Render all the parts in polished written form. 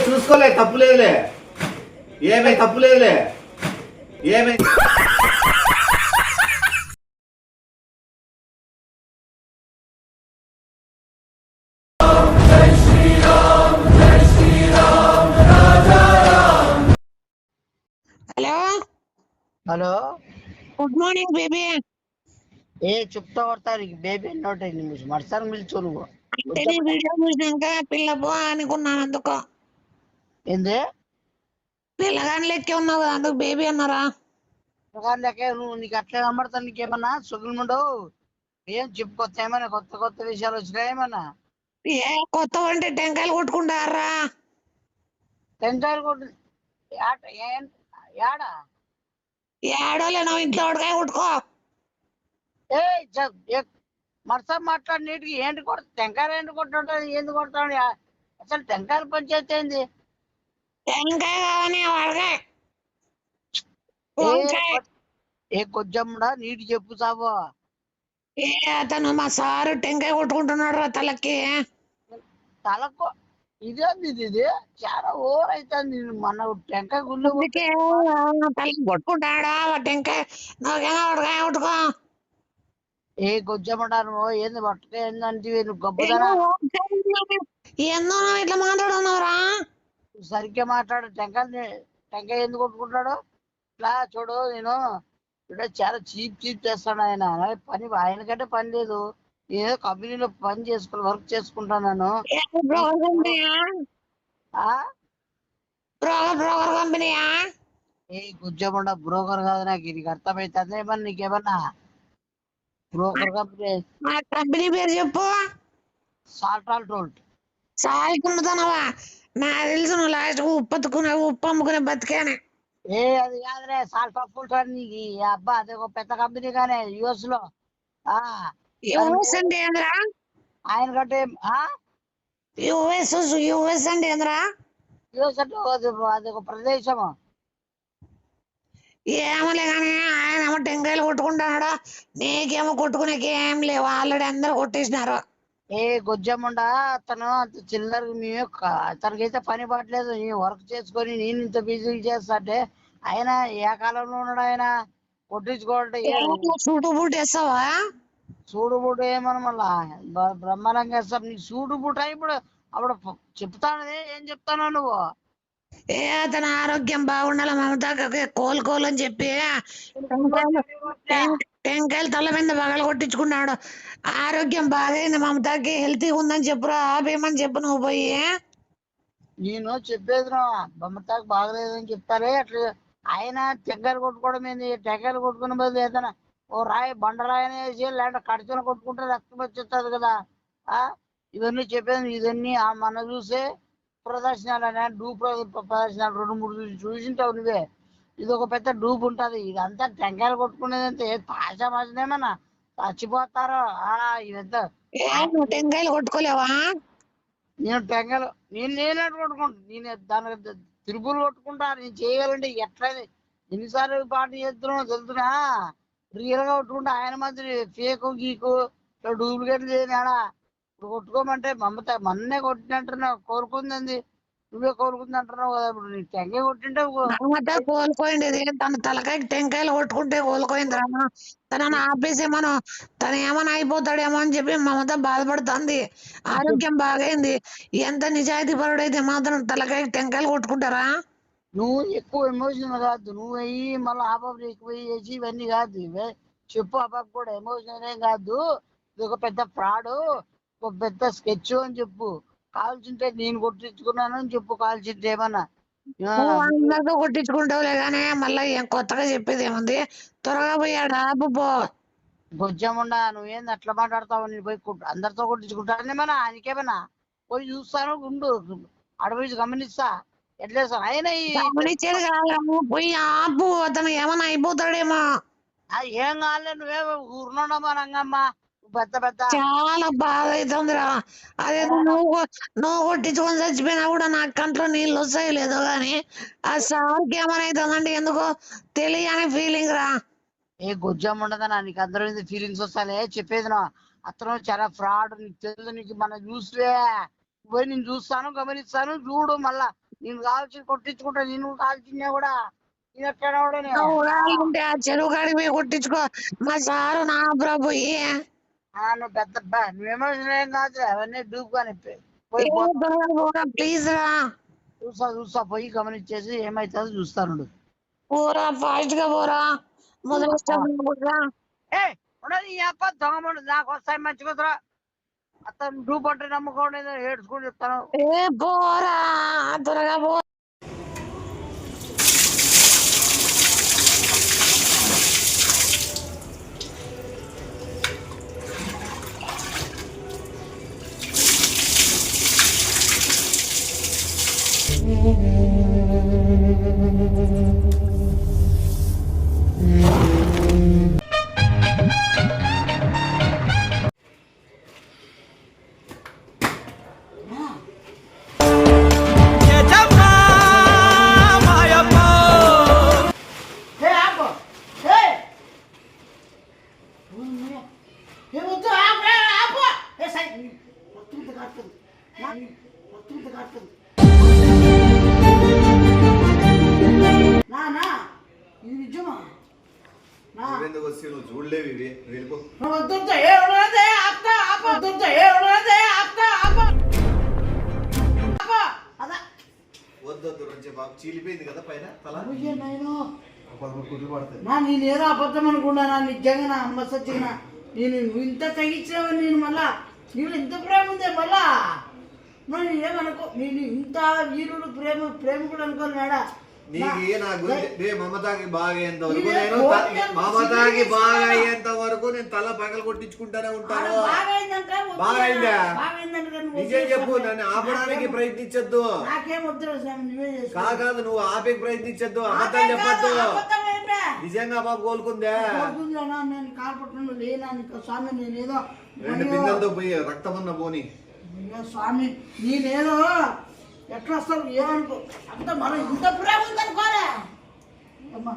చూసుకోలే, తప్పులేదులే, ఏమై తప్పులేదులే, ఏమై. Hello hello, good morning baby. ఏ చెప్తా కొడతారు బేబీ ఎన్నోటే నిమిషం మరసారి పిలిచు నువ్వు. అంటే నీ వీడియో చూసినాక పిల్ల పో అనుకున్నాను, అందుకో. ఏంది పిల్లగాని లెక్కే ఉన్నావు కదా, అందుకు బేబీ అన్నారా? లెక్క నువ్వు నీకు అట్లే కనబడతాను. నీకేమన్నా సుగులుముండవు ఏం చెప్పుకొత్త, ఏమన్నా కొత్త కొత్త విషయాలు వచ్చినాయి ఏమన్నా? ఏ కొత్త అంటే టెంకాయలు కొట్టుకుంటారా? టెంకాయలు కొట్టు యాడా? ఏడోలేనో ఇంట్లో ఉడకాయ కొట్టుకో. ఏ మరసా మాట్లాడి నీటికి ఏంటి కొడతా? టెంకాయలు ఏంటి కొట్టుంటాడు? ఏంది కొడతాడు? అసలు టెంకాయల పంచాయతీ ఏంది? టెంకాయ కావని వడకాయ. ఏ కొంచెండా నీటి చెప్పు సాబు. ఏ అతను మా సారు టెంకాయ కొట్టుకుంటున్నాడు రా తలకి. తలకు ఇదేంది ఇది? చాలా ఓవర్ అవుతుంది. మన టెంకాయ గుళ్ళు తలకి కొట్టుకుంటాడా టెంకాయ? నాకేమో ఉడకాయ కొట్టుకో. ఏ కొంచెంటాను ఏంది పట్టుక ఏందంటే గబ్బుదనా? ఏందో ఇట్లా మాట్లాడుతున్నావురా? సరిగ్గా మాట్లాడు. టెంకాయ ఎందుకు కొట్టుకుంటాడు? ఇట్లా చూడు, నేను ఇక్కడ చాలా చీప్ చేస్తాడు ఆయన. పని ఆయనకంటే పని లేదు. ఏదో కంపెనీలో పని చేసుకుని వర్క్ చేసుకుంటాను. బ్రోకర్ కంపెనీయా? ఏ గుజ్జమండ బ్రోకర్ కాదు. నీకు అర్థమైతుంది ఏమన్నా? నీకేమన్నా బ్రోకర్ కంపెనీ పేరు చెప్పు. సాల్ట్ ఆల్టోల్ట్. సాల్ట్ అమ్ముతానవా? నాకు తెలుసు నువ్వు లాస్ట్ ఉప్పు అమ్ముకునే బతికేనే. ఏ అది కాదురే, సాల్ట్ ఆఫ్ ఫుల్ట్ నీకు. అబ్బా అది ఒక పెద్ద కంపెనీ కానీ యుఎస్ లో. యుఎస్ అంటే ఏంద్రా? ఆయన కంటే యుఎస్ అంటే ఏంద్రా? యుఎస్ అంటే అది ఒక ప్రదేశము. ఏమలే కానీ ఆయన ఏమో టెంకాయలు కొట్టుకుంటాడా, నీకేమో కొట్టుకునేకి ఏం లేవు. ఆల్రెడీ అందరు కొట్టేసినారు. ఏ గొజ్జమ్మండా అతను అంత చిల్లర. తనకైతే పని పట్టలేదు. నీ వర్క్ చేసుకొని నేను ఇంత బిజీ చేస్తా అంటే ఆయన ఏ కాలంలో ఉన్నాడు? ఆయన కొట్టించుకోవాలంటే సూటు బూట్ వేస్తావా? సూడు బూట ఏమన్నా మళ్ళా బ్రహ్మాండంగా వేస్తాం. నీకు సూడు బూట ఇప్పుడు అప్పుడు చెప్తాను. ఏం చెప్తాను నువ్వు? ఏ అతను ఆరోగ్యం బాగుండాలి, మమతాకి కోలుకోవాలని చెప్పి టెంకాయలు తల మీద పగల కొట్టించుకున్నాడు. ఆరోగ్యం బాగైంది, మమతాకి హెల్తీగా ఉందని చెప్పురా, ఆపేయమని చెప్పు నువ్వు పోయి. నేను చెప్పేది మమతాకి బాగలేదని చెప్తారే అట్లా. ఆయన టెంకాయలు కొట్టుకోవడం ఏంది? టెంకాయలు కొట్టుకునే బదులు ఏదైనా ఓ రాయి బండరాయని వేసి లేదంటే కడిచలు కొట్టుకుంటే రక్తం వచ్చేస్తుంది కదా. ఇవన్నీ చెప్పేది. ఇవన్నీ మన చూసే ప్రదర్శనలు డూప్ ప్రదర్శనలు 2-3 చూసింటావు నువ్వే. ఇది ఒక పెద్ద డూప్ ఉంటది. ఇదంతా టెంకాయలు కొట్టుకునేదంటే తాజా మాజనేమన్నా చచ్చిపోతారు. ఇదంతా టెంకాయలు కొట్టుకోలేవా? నేనే కొట్టుకుంటా. నేను దాని తిరుపులు కొట్టుకుంటా. నేను చేయగలంటే ఎట్లా ఎన్నిసార్లు పాటు చేస్తున్నావు తెలుసునా? రియల్ గా కొట్టుకుంటా. ఆయన మాదిరి ఫేక్ గీకు డూప్లికేట్ చేయనాడా? ఇప్పుడు కొట్టుకోమంటే మన్నే కొట్టినట్టున్నావు. కోరుకుంది నువ్వే కోరుకుంది అంటున్నావు కదా. ఇప్పుడు నీ టెంకాయ కొట్టింటే కోలుకోండి. తన తలకాయకి టెంకాయలు కొట్టుకుంటే కోలుకోయింది రా. తనని ఆపేసేమను, తను ఏమైనా అయిపోతాడేమో అని చెప్పి మమత బాధపడుతుంది. ఆరోగ్యం బాగైంది. ఎంత నిజాయితీ పరుడైతే మాత్రం తలకాయకి టెంకాయలు కొట్టుకుంటారా? నువ్వు ఎక్కువ ఎమోషనల్ కాదు. నువ్వు అయ్యి మళ్ళీ ఆపాప ఎక్కువ చేసి ఇవన్నీ కాదు. చెప్పు ఆపాప కూడా ఎమోషనల్ ఏం కాదు. ఇది ఒక పెద్ద ఫ్రాడ్, ఒక పెద్ద స్కెచ్ అని చెప్పు. కాల్చింటే నేను కొట్టించుకున్నాను అని చెప్పు. కాల్చింటే ఏమన్నా అందరితో కొట్టించుకుంటావులే కానీ మళ్ళీ ఏం కొత్తగా చెప్పేది ఏముంది? త్వరగా పోయాడు ఆపు పో. గొజ్జముండా నువ్వేంది అట్లా మాట్లాడతావు? నేను పోయి అందరితో కొట్టించుకుంటానేమన్నా? ఆయనకేమన్నా పోయి చూస్తాను ఉండు, అడవి గమనిస్తా ఎట్లేస్తాను. ఆయన గమనించేది కాదు, పోయి ఆపు. అతను ఏమైనా అయిపోతాడేమో. అది ఏం కాలే, నువ్వే ఊరునుండమ్మా రంగమ్మ, పెద్ద పెద్ద. చాలా బాధ అవుతుందిరా. అదేదో నువ్వు కొట్టించుకొని చచ్చిపోయినా కూడా నా కంట్లో నీళ్ళు వస్తాయి లేదో గాని ఆ సార్కి ఏమైనా అవుతుందంటే ఎందుకో తెలియని ఫీలింగ్ రా. ఏ గుజ్జం ఉండదన్నా, నీకు అందరూ ఫీలింగ్స్ వస్తానే చెప్పేది నా. అతను చాలా ఫ్రాడ్, నీకు తెలుసు, నీకు మన చూస్తే పోయి నేను చూస్తాను, గమనిస్తాను, చూడు మళ్ళా నేను కాల్చి కొట్టించుకుంటా, నేను కాల్చినా కూడా నేను ఎక్కడ కూడా నువ్వు కావాలంటే ఆ చెరువు కాడికి పోయి కొట్టించుకో, మా సారు నా ప్రభు నువ్వు పెద్ద నువ్వేమో ఏం కాదు, అవన్నీ డూపుగానే పోయి ప్లీజ్ రా. చూస్తా పోయి గమనించేసి ఏమైతుందో చూస్తాను. పోరా ఫాస్ట్ గా పోరా, మొదలు ఏ ఉండదు ఈ అప్ప దొంగ నాకు వస్తాయి మంచి కుదరా. అతను డూప్ అంటే నమ్ముకోండి, ఏడ్చుకుని చెప్తాను. ఏ పోరా త్వరగా పో. నువ్వెందుకు వచ్చి నువ్వు చూడలేవు ఇవి, వెళ్ళిపో. వద్దొద్దు రంచే బాబు, చీలిపోయింది కదా పైన తల. నేనేదో అబద్ధం అనుకున్నానా, నిజంగా నా అమ్మ సచ్చినా. నేను ఇంత తగ్గించావు, నేను మళ్ళా నీళ్ళు ఇంత ప్రేమ ఉందే మళ్ళా. నేను ఏమనుకో, నేను ఇంత వీరుడు ప్రేమ కూడా అనుకోను మేడా. నీకు నా గురించి మమతాకి బాగా అయ్యేంత వరకు నేను మమతాకి బాగా అయ్యేంత వరకు నేను తల పగలు కొట్టించుకుంటానే ఉంటాను. బాగా అయిందా? నిజం చెప్పు, నన్ను ఆపడానికి ప్రయత్నించద్దు. కాదు నువ్వు ఆపే ప్రయత్నించద్దు, అబద్ధం చెప్పద్దు. నిజంగా బాబు కోలుకుందా? స్వామి నేనేదో 2 బిందెలతో పోయి రక్తం ఉన్న పోని. స్వామి నేనేదో ఎట్లా వస్తావు ఏమనుకో, అంత మనం ఇంత ప్రేమ ఉందనుకోలే అమ్మా.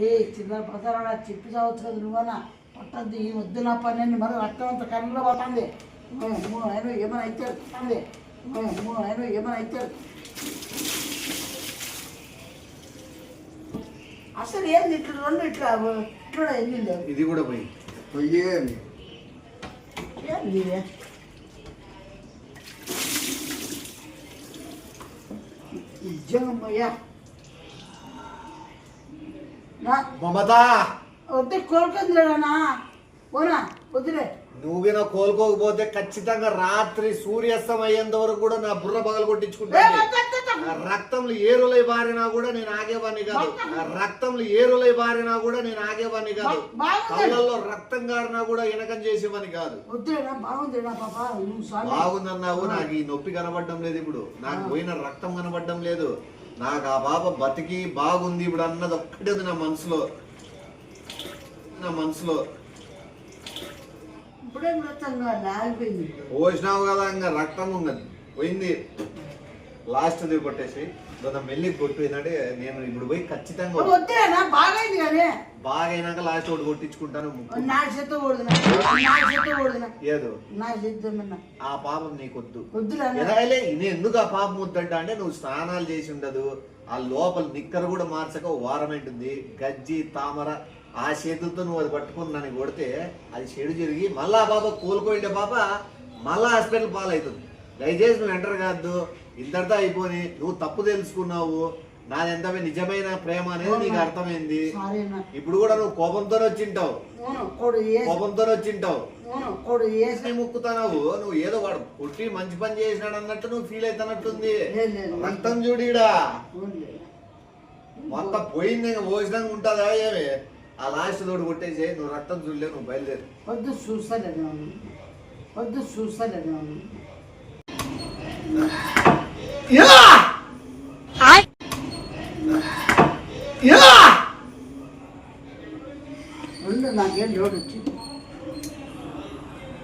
ఏ చిన్న ప్రసారా చెప్పి చావచ్చు కదా నువ్వన్నా, పట్టద్దు ఈ వద్దు నా పని మరి రక్తం అంత కన్నులో పడుతుంది. ఏమైనా అయితే పడుతుంది, ఏమైనా అయితే అసలు ఏంది ఇట్లా రెండు ఇట్లా ఎన్ని ఇది కూడా పోయి ఏంది నిజమయ్యా. మమతా వద్దు కోలుకుందిలేనా, పోనా వద్దులే. నువ్వేనా కోలుకోకపోతే ఖచ్చితంగా రాత్రి సూర్యాస్తం అయ్యేంత వరకు కూడా నా బుర్ర పగలు కొట్టించుకుంటాను. రక్తంలో ఏరులై బారినా కూడా నేను ఆగేవాడిని కాదు. రక్తంలో ఏరులై బారినా కూడా నేను ఆగేవాడిని కాదు. కళ్ళల్లో రక్తం గారినా కూడా ఇనకం చేసేవాడిని కాదు. బాగుందన్నావు, నాకు ఈ నొప్పి కనబడడం లేదు ఇప్పుడు, నాకు పోయిన రక్తం కనబడడం లేదు. నాకు ఆ బాబా బతికి బాగుంది ఇప్పుడు అన్నది ఒక్కటే ఉంది నా మనసులో. పోసినావు కదా, ఇంకా రక్తం ఉన్నది పోయింది. లాస్ట్ కొట్టేసి మెల్లి కొట్టిపోయిందంటే నేను ఇప్పుడు పోయి ఖచ్చితంగా బాగైనాక లాస్ట్ ఒకటి కొట్టించుకుంటాను. ఏదో ఆ పాపం నీకొద్దు. నేను ఎందుకు ఆ పాపం వద్దంట అంటే, నువ్వు స్నానాలు చేసి ఉండదు, ఆ లోపల నిక్కర కూడా మార్చక వారం ఉంటుంది. గజ్జి తామర ఆ చేతులతో నువ్వు అది పట్టుకుని నన్ను కొడితే అది చెడు జరిగి మళ్ళా ఆ పాప కోలుకోండే పాప మళ్ళా హాస్పిటల్ పాలవుతుంది. దయచేసి నువ్వు ఎంటర్ కాదు, ఇంతటితో అయిపోయి నువ్వు తప్పు తెలుసుకున్నావు. నాది ఎంత నిజమైన ప్రేమ అనేది నీకు అర్థమైంది. ఇప్పుడు కూడా నువ్వు కోపంతో వచ్చింటావు, ముక్కుతున్నావు. నువ్వు ఏదో వాడు కొట్టి మంచి పని చేసినాడు అన్నట్టు నువ్వు ఫీల్ అవుతున్నట్టుంది. రక్తం చూడిడా మొత్తం పోయింది, ఇంకా భోజనంగా ఉంటుందా ఏమి? ఆ లాస్ట్ తోడు కొట్టేసి నువ్వు రక్తం చూడలేవు, నువ్వు బయలుదేరు. వద్దు చూస్తాను నాకేం లోటు వచ్చింది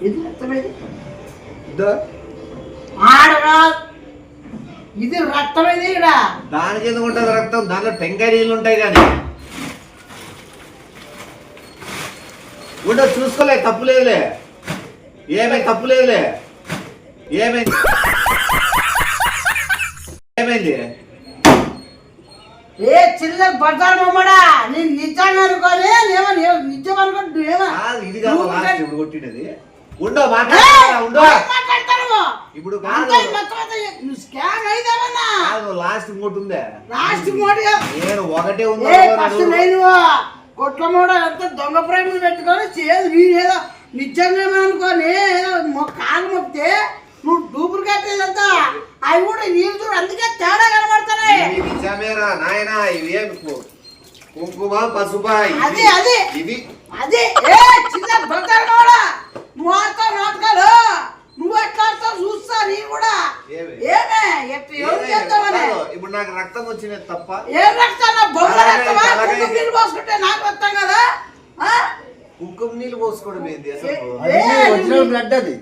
ఇది రక్తమేది ఆడరా ఇది రక్తమేది ఇక్కడ దానికి ఎందుకు ఉంటుంది రక్తం? దాంట్లో టెంకాయ నీళ్ళు ఉంటాయి కానీ ఉండదు. చూసుకోలే, తప్పులేదులే. ఏమైంది? తప్పులేదులే. ఏమైంది? ఏమైంది? ఏ చిల్లర పడతాడు మమ్మడా నేను నిజంగా అనుకోని నిజం అనుకుంటు ఇది కాదు లాస్ట్ ఇప్పుడు కొట్టినది. ఉండో ఉండో ఇప్పుడు స్కామ్ అయిదామన్నా లాస్ట్ ఇంకోటి ఉందే. లాస్ట్ మోడీ నేను ఒకటే ఉంది కొట్ల మోడ అంతా దొంగ ప్రేమలు పెట్టుకొని చేయదు వీడేదో నిజంగా అనుకోని ఏదో కాలు మొక్కితే నువ్వు డూప్లికేట్ లేదంతా అవి కూడా నీళ్ళు చూడు అందుకే తేడా కనబడుతున్నాయి. నిజమేరా నాయనా, ఇవేం కుంకుమ పసుప అది అది ఇది అది ఏ చిన్న బొక్కలు మోడతా నాటకాలు నువ్వు ఎట్లా చూస్తా నీ కూడా ఏమే చేస్తావని. ఇప్పుడు నాకు రక్తం వచ్చింది తప్ప ఏం రక్తం బొమ్మ రక్తమా కుంకుమ నీళ్ళు పోసుకుంటే నాకు వస్తాం కదా. కుంకుమ నీళ్ళు పోసుకోవడం ఏంది అసలు? బ్లడ్ అది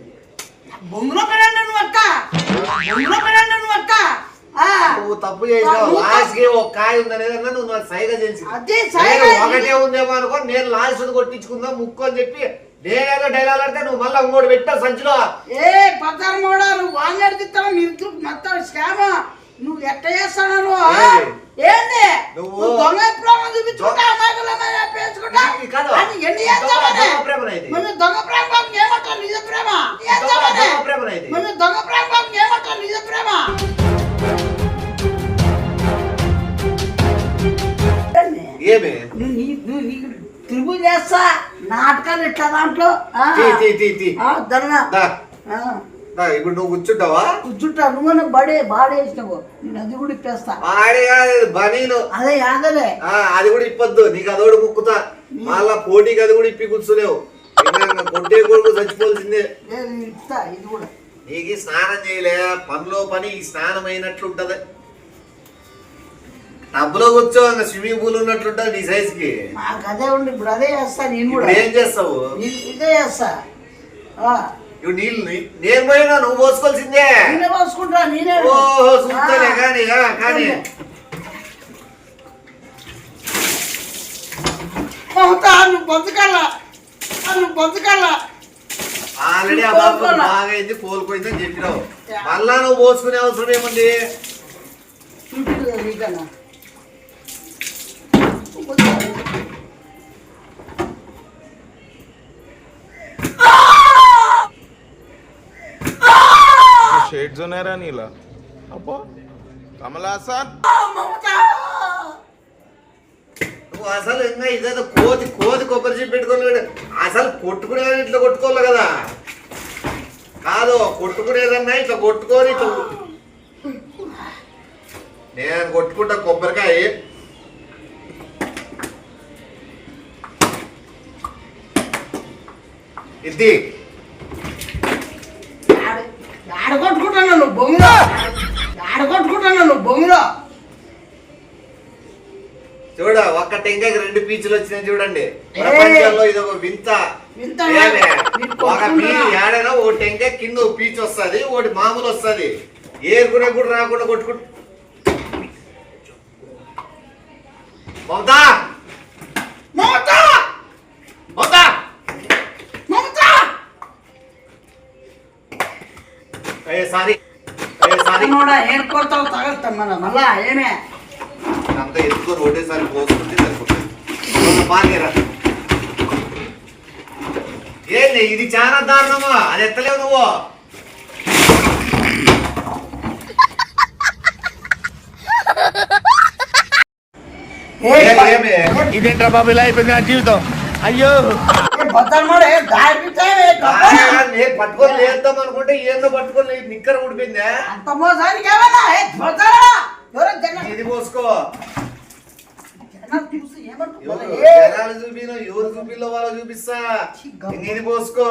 బొమ్మలో పెరండి నువ్వు అక్క బొమ్మలో పెరండి నువ్వు అక్క నువ్వు తప్పు చేసావు. లాస్ట్ కి ఒక కాయ ఉందనేది నువ్వు నాకు సైగా చేసి ఒకటే ఉందేమో అనుకో నేను లాస్ట్ కొట్టించుకుందాం ముక్కు అని చెప్పి నేనేదో డైలాగ్ అంటే నువ్వు మళ్ళీ ఇంకోటి పెట్టా సంచిలో. ఏ పదహారు మూడ నువ్వు వాళ్ళు అడిగిస్తావు మీరు మొత్తం శ్యామ నువ్వు ఎట్ట చేస్తావు నువ్వు ఏంది నువ్వు దొంగ ప్రేమ చూపించుకుంటా పేర్చుకుంటా ఎన్ని చేస్తామని మేము దొంగ ప్రేమ ఏమంటాం నిజ ప్రేమ మేము దొంగ ప్రేమ ఏమంటాం నిజ ప్రేమ. తిరుగు చేస్తా నాటకాలు ఇట్లా దాంట్లో ఇప్పుడు నువ్వు కూర్చుంటావా? కూర్చుంటా నువ్వు బాడేసినావు నేను అది కూడా ఇప్పేస్తా. అదే యాదలే అది కూడా ఇప్పొద్దు నీకు అదోడు ముక్కుతా మళ్ళా పోటీకి అది కూడా ఇప్పి కూర్చోలేవు. కొట్టే కొడుకు చచ్చిపోవాల్సిందే. ఇస్తా ఇది కూడా నీకు స్నానం చేయలే పనిలో పని ఈ స్నానం అయినట్లుంటది. టబ్బులో కూర్చో స్విమ్మింగ్ పూల్ ఉన్నట్లుంటది నీ సైజ్ కి. నాకు అదే ఉండి ఇప్పుడు అదే చేస్తా నేను కూడా. ఏం చేస్తావు? ఇదే చేస్తా. ఇప్పుడు నీళ్ళు నేను పోయినా నువ్వు పోసుకోవాల్సిందే. నేనే పోసుకుంటా నేనే. ఓహో చూస్తానే కానీ కానీ నువ్వు బతుకల్లా ఆల్రెడీ ఆ బాబు బాగైంది కోలుపోయిందని చెప్పినావు. మళ్ళా నువ్వు పోసుకునే అవసరం ఏముంది? शेड जो नाही राणीला अप्पो कमला असा నువ్వు అసలు ఇంకా ఇదేదో కోతి కొబ్బరి చెప్పి పెట్టుకోలేదు. అసలు కొట్టుకునే ఇట్లా కొట్టుకోవాలి కదా. కాదు కొట్టుకునేదన్నా ఇట్లా కొట్టుకొని ఇట్లా నేను కొట్టుకుంటా కొబ్బరికాయ. ఇది ఆడగొట్టుకుంటాను నువ్వు బొమ్మలో చూడ ఒక్క టెంకాయకి 2 పీచులు వచ్చినాయి చూడండి. ప్రపంచంలో ఇది ఒక వింత. ఒక పీచు ఏడైనా ఓ టెంకాయ కింద ఓ పీచు వస్తుంది, ఒకటి మామూలు వస్తుంది. ఏరుకునే కూడా రాకుండా కొట్టుకుంటు. మమతా సారీ ఏడుకోడతావు తగలుతాం మళ్ళా ఏమే అంత ఎత్తుకొని ఒకటేసారి పోసుకుంటే సరిపోతుంది. బాగా ఏంది ఇది చాలా దారుణమా? అది ఎత్తలేవు నువ్వు. ఇదేంట్రా బాబు ఇలా అయిపోయింది నా జీవితం. అయ్యో పట్టుకొని లేద్దాం అనుకుంటే ఏందో పట్టుకొని నిక్కర ఊడిపోయిందా? అంత మోసానికి ఇది పోసుకో. చూపిన ఎవరు చూపిలో వాళ్ళు చూపిస్తా. ఇది పోసుకో.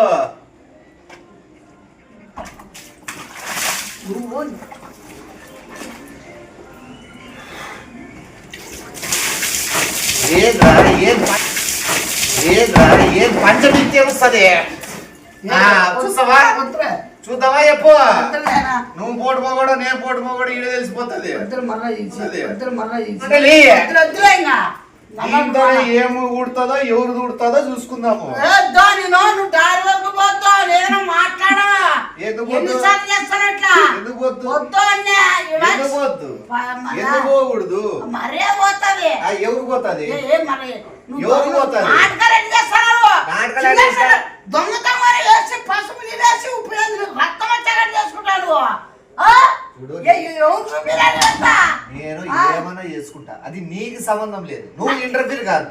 ఏం పంచమిత్యం వస్తుంది చూస్తావా చూద్దామా చెప్పు నువ్వు పోటు పోగొడ నేను పోటు పోగొడ ఈడ తెలిసిపోతుంది ఏమి ఊడుతుందో ఎవరు ఊడుతుందో చూసుకుందాము ఎందుకు పోకూడదు ఎవరు పోతుంది ఎవరు పోతుంది దొంగతనం వేసి పసుపు వేసి ఉప్పు రక్తం వచ్చేటట్టు చేసుకుంటాడు. నేను ఏమన్నా చేసుకుంటా, అది నీకు సంబంధం లేదు. నువ్వు ఇంటర్ఫీర్ కాదు.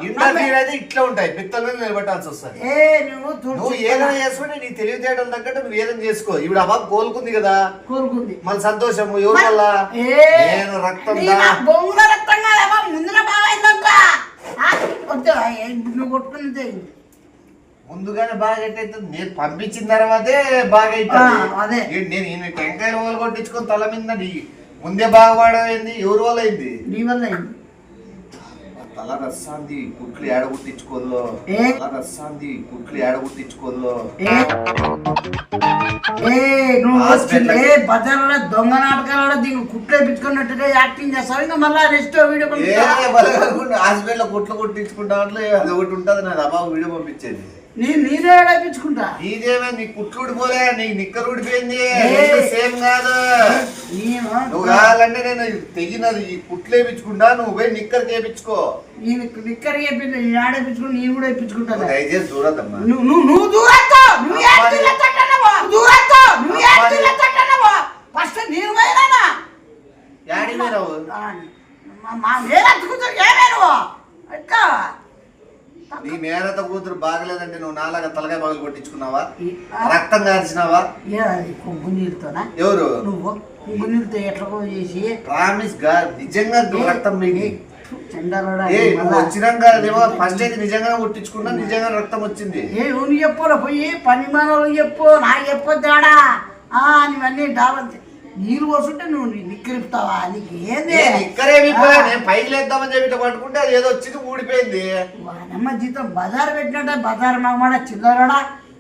ఇంటర్ఫీర్ అయితే ఇట్లా ఉంటాయి, పిత్తల మీద నిలబెట్టాల్సి వస్తుంది. నువ్వు ఏదైనా చేసుకుంటే నీ తెలివితేటలు తగ్గట్టు నువ్వు ఏదైనా చేసుకో. ఇప్పుడు ఆ బాబు కోలుకుంది కదా, కోలుకుంది, మళ్ళీ సంతోషము. ఎవరి వల్ల? నేను రక్తం ముందుగా బాగా నువ్వు కొట్టుకుంటే ముందుగానే బాగా అయితే నేను పంపించిన తర్వాతే బాగా అవుతుంది. నేను టెంకాయల వల్ల కొట్టించుకొని తల మీద ముందే బాగా వాడైంది. ఎవరి వల్ల అయింది? నీ వల్ల అయింది. తల రస్సాంది కుట్లు ఏడగొట్టించుకోల్లో, తల రస్సాంది కుట్లు ఏడగొట్టించుకోల్లో. బజార్లో దొంగ నాటకాలలో దీన్ని కుట్లు వేయించుకున్నట్టుగా యాక్టింగ్ చేస్తావు. ఇంకా మళ్ళీ నెక్స్ట్ వీడియో హాస్పిటల్ కుట్లు కొట్టించుకుంటా అది ఒకటి ఉంటుంది. నా అబ్బాయి వీడియో పంపించేది నేనే ఏడాపించుకుంటా. నీదేమే నీ కుట్లు ఊడిపోలే, నీ నిక్కరు ఊడిపోయింది. సేమ్ కాదు. నువ్వు కావాలంటే నేను తెగినది ఈ కుట్లు వేయించుకుంటా, నువ్వు పోయి నిక్కర్ వేయించుకో. నిక్కర్ ఆడేపించుకుని నేను కూడా వేయించుకుంటా. దయచేసి చూడద్దమ్మా. నువ్వు ఫస్ట్ నేను పోయినా యాడి పోయినావు? ఎట్లా నీ మేనత కూతురు బాగలేదంటే నువ్వు నాలాగా తలకాయ పగలు కొట్టించుకున్నావా? రక్తం కాల్చినావా? కొంగు నీళ్ళతోనా? ఎవరు? నువ్వు కొంగు నీళ్ళతో ఎట్లా చేసి ప్రామిస్ గా నిజంగా రక్తం మిగి వచ్చినాక ఫస్ట్ అయితే నిజంగా కొట్టించుకున్నా, నిజంగా రక్తం వచ్చింది. నువ్వు చెప్పరా పోయి పని మనోళ్ళు చెప్పు, నాకు చెప్పొద్దాడా నీవన్నీ డాబంతే. నీళ్ళు పోస్తుంటే నువ్వు నిక్కరిపుతావా? నీకు ఏంది నేను పైకి లేద్దామని చెప్పి పట్టుకుంటే అది ఏదో వచ్చింది ఊడిపోయింది. వానమ్మ జీతం బజార్ పెట్టినట్టే బజార్ మామాడ చిల్లరాడా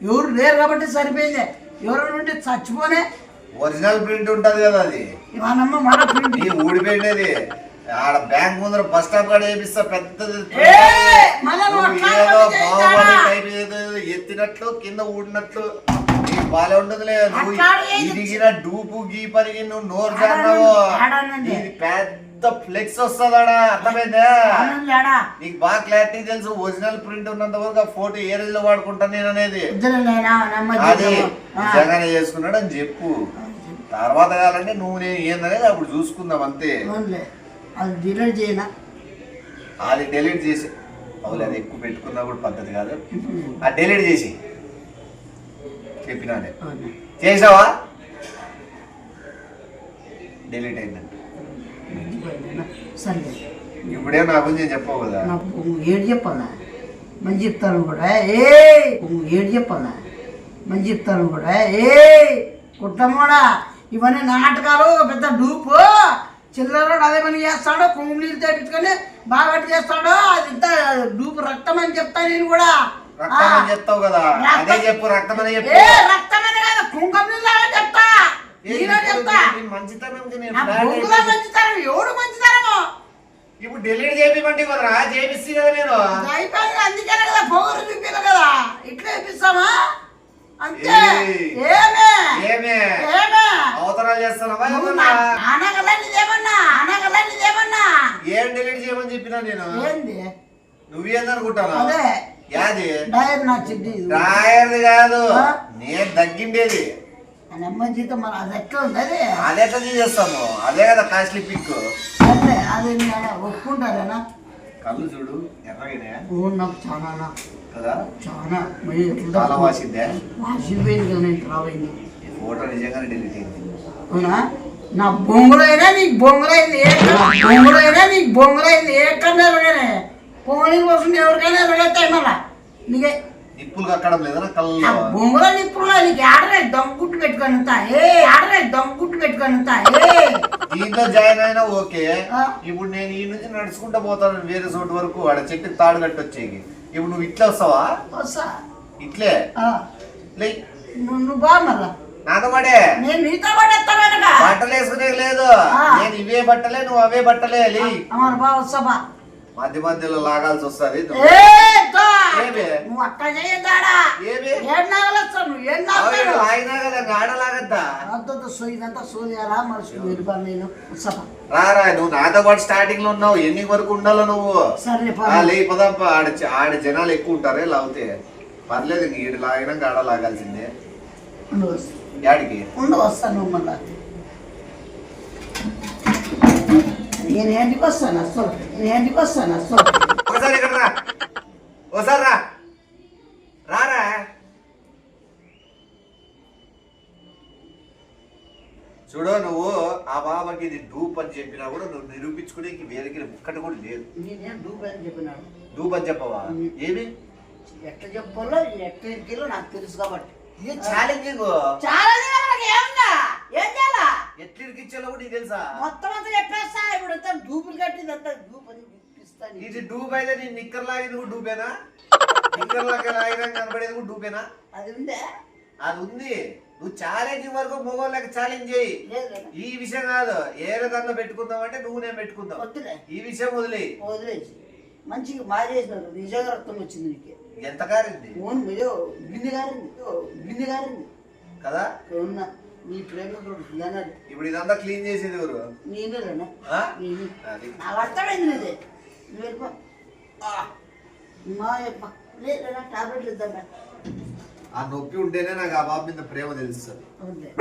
ఎవరు లేరు కాబట్టి సరిపోయింది. ఎవరు నుండి చచ్చిపోనే ఒరిజినల్ ప్రింట్ ఉంటది కదా, అది వానమ్మ మన ప్రింట్ ఊడిపోయినది. ఆడ బ్యాంక్ ముందర బస్ స్టాప్ కాడ వేపిస్తా పెద్దది. ఏదో బాహుబలి టైప్ ఏదో ఎత్తినట్లు కింద ఊడినట్లు బాలే ఉండదులే. నువ్వు ఇరిగిన డూపు గీపరికి నువ్వు నోరు జారినావు. ఇది పెద్ద ఫ్లెక్స్ వస్తుందాడా, అర్థమైందా? నీకు బాగా క్లారిటీ తెలుసు. ఒరిజినల్ ప్రింట్ ఉన్నంత వరకు ఆ ఫోటో ఏ రోజులో వాడుకుంటాను నేను అనేది. అది నిజంగానే చేసుకున్నాడు అని చెప్పు. తర్వాత కావాలంటే నువ్వు నేను ఏందనేది అప్పుడు చూసుకుందాం అంతే. అది డెలీట్ చేసి అవును, అది ఎక్కువ పెట్టుకున్నా కూడా పద్ధతి కాదు. అది డెలీట్ చేసి చెప్పినానే చేసావా? డిలీట్ అయిందంట. సరే ఇప్పుడే నా గురించి చెప్పావు కదా. ఏడు చెప్పాలా మంచి చెప్తాను కూడా. ఏడు చెప్పాలా మంచి చెప్తాను కూడా. కుట్టమ్మడా ఇవన్నీ నాటకాలు, పెద్ద డూపు. చిల్లర అదే పని చేస్తాడు, కుంగు నీళ్ళు తెప్పించుకొని బాగా చేస్తాడు. అది ఇంత డూపు రక్తం అని చెప్తా నేను కూడా. చెప్తావు కదా, అదే చెప్పు. రక్తం అని చెప్పు. రక్తం అని కాదు, కుంకుమ నీళ్ళు చెప్తా. మంచితనం ఎవడు మంచితనము ఇప్పుడు డెలీట్ చేపిమంటే కదరా, చేపిస్తే కదా నేను అయిపోయింది. అందుకనే కదా పొగరు చూపిలు కదా, ఇట్లా వేపిస్తామా అంతే. అవతరాలు చేస్తానవా? ఏం డెలీట్ చేయమని చెప్పినా నేను? నువ్వేందనుకుంటావా? రాయర్ది కాదు, నేను తగ్గిండేది. జీతం మరి అది ఎట్లా ఉంది? అది ఎట్లా తీసేస్తాము? అదే కదా కాస్ట్లీ పిక్. అది ఒప్పుకుంటారేనా? కళ్ళు చూడు ఎర్రగానే నాకు చాలా కదా, చాలా వాసిందే. వాసిపోయింది కదా, నేను రాబోయింది. ఫోటో నిజంగానే డిలీట్ అయింది. అవునా? నా బొంగులైనా నీకు బొంగులైంది, బొంగులైనా నీకు బొంగులైంది. ఎక్కడైనా పొంగళీ కోసం ఎవరికైనా ఎరగైతాయి. మళ్ళా నీకే నిప్పులు కక్కడం లేదనా కళ్ళలో? బొంగుల నిప్పులు నీకు ఆడరే దమ్ముట్టు పెట్టుకొని ఆడరే దమ్ముట్టు పెట్టుకొని దీంట్లో జాయిన్ అయినా ఓకే. ఇప్పుడు నేను ఈ నుంచి నడుచుకుంటా పోతాను వేరే చోటు వరకు, ఆడ చెట్టుకి తాడు కట్టి వచ్చేకి. ఇప్పుడు నువ్వు ఇట్లా వస్తావా? ఇట్లే నువ్వు బా మళ్ళా నాతో పడే. నేను నీతో పడేస్తాను. బట్టలు వేసుకునే లేదు, నేను ఇవే బట్టలే నువ్వు అవే బట్టలే. బా వస్తావా? మధ్య మధ్యలో లాగాల్సి వస్తుంది. నువ్వు అట్లా చేయదాడా లాగినా కదా ఆడలాగద్దా? ఇదంతా సోదియాలా మనుషులు నేను రారా, నువ్వు నాతో పాటు స్టార్టింగ్ లో ఉన్నావు. ఎన్ని వరకు ఉండాలో నువ్వు? సరే పదప్ప. ఆడ జనాలు ఎక్కువ ఉంటారే లాగితే పర్లేదు. ఇంక ఈడు లాగినాక ఆడ లాగాల్సిందే. యాడికి ఉండు వస్తాను మళ్ళా. నేను ఏంటికి వస్తాను అసలు, నేను ఏంటికి వస్తాను అసలు. ఒకసారి ఇక్కడ రా, ఒకసారి రా. రారా చూడు, నువ్వు ఆ బాబాకి ఇది డూప్ అని చెప్పినా కూడా నువ్వు నిరూపించుకునే వేరే ముక్కటి కూడా లేదు. నేనేం డూబ్ అని చెప్పినాడు. డూప్ అని చెప్పవా? ఏమి ఎట్లా చెప్పాలో ఎట్లా ఇంటిలో నాకు తెలుసు కాబట్టి ఛాలెంజింగ్ ఎట్లా ఇరికిచ్చాలో కూడా నీకు తెలుసా? మొత్తం అంతా చెప్పేస్తా. ఇప్పుడు డూపులు కట్టింది అంతా డూప్ అని ఇస్తాను. ఇది డూప్ అయితే నేను నిక్కర్ లాగింది కూడా డూపేనా? నిక్కర్ లాగినా కనపడేది కూడా డూపేనా? అది ఉందే, అది ఉంది. నువ్వు ఛాలెంజ్ వరకు మొగోళ్ళకి ఛాలెంజ్ చేయి. ఈ విషయం కాదు, ఏరే దాంట్లో పెట్టుకుందాం అంటే నువ్వు నేను పెట్టుకుందాం. వద్దులే, ఈ విషయం వదిలేసి మంచిగా మారేసినారు. నిజంగా రక్తం వచ్చింది నీకు. ఎంత కారింది బింది గారింది కదా? ఉన్నా నీ ప్రేమ అన్నాడు. ఇప్పుడు ఇదంతా క్లీన్ చేసేది ఎవరు? నేనేనా? అది నాకు అర్థమైంది నీదే. నువ్వు వెళ్ళిపో. మా యప్ప లేదా టాబ్లెట్లు ఇద్దాం. ఆ నొప్పి ఉంటేనే నాకు ఆ బాబు మీద ప్రేమ తెలుస్తుంది. అవునులే.